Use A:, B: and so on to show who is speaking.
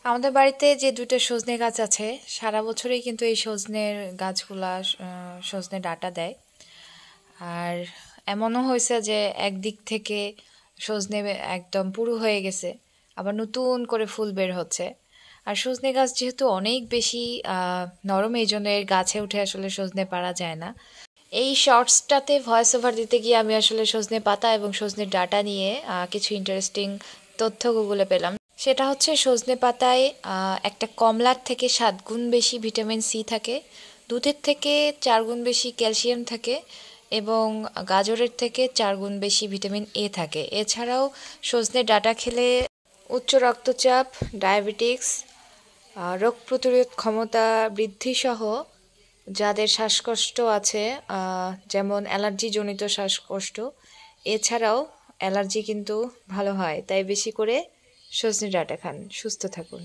A: আমাদের বাড়িতে যে দুটো সজনে গাছ আছে সারা বছরই কিন্তু এই সজনের গাছগুলা সজনে ডাঁটা দেয়। আর এমনও হয়েছে যে একদিক থেকে সজনে একদম পুরো হয়ে গেছে, আবার নতুন করে ফুল বের হচ্ছে। আর সজনে গাছ যেহেতু অনেক বেশি নরম, এই জন্য এর গাছে উঠে আসলে সজনে পারা যায় না। এই শর্টসটাতে ভয়েস ওভার দিতে গিয়ে আমি আসলে সজনে পাতা এবং সজনে ডাঁটা নিয়ে কিছু ইন্টারেস্টিং তথ্য গুগলে পেলাম। সেটা হচ্ছে সজনে পাতায় একটা কমলার থেকে 7 গুণ বেশি ভিটামিন সি থাকে, দুধের থেকে 4 গুণ বেশি ক্যালসিয়াম থাকে এবং গাজরের থেকে 4 গুণ বেশি ভিটামিন এ থাকে। এছাড়াও সজনে ডাঁটা খেলে উচ্চ রক্তচাপ, ডায়াবেটিক্স, রোগ প্রতিরোধ ক্ষমতা বৃদ্ধিসহ যাদের শ্বাসকষ্ট আছে, যেমন অ্যালার্জিজনিত শ্বাসকষ্ট, এছাড়াও অ্যালার্জি কিন্তু ভালো হয়। তাই বেশি করে সজনে ডাঁটা খান, সুস্থ থাকুন।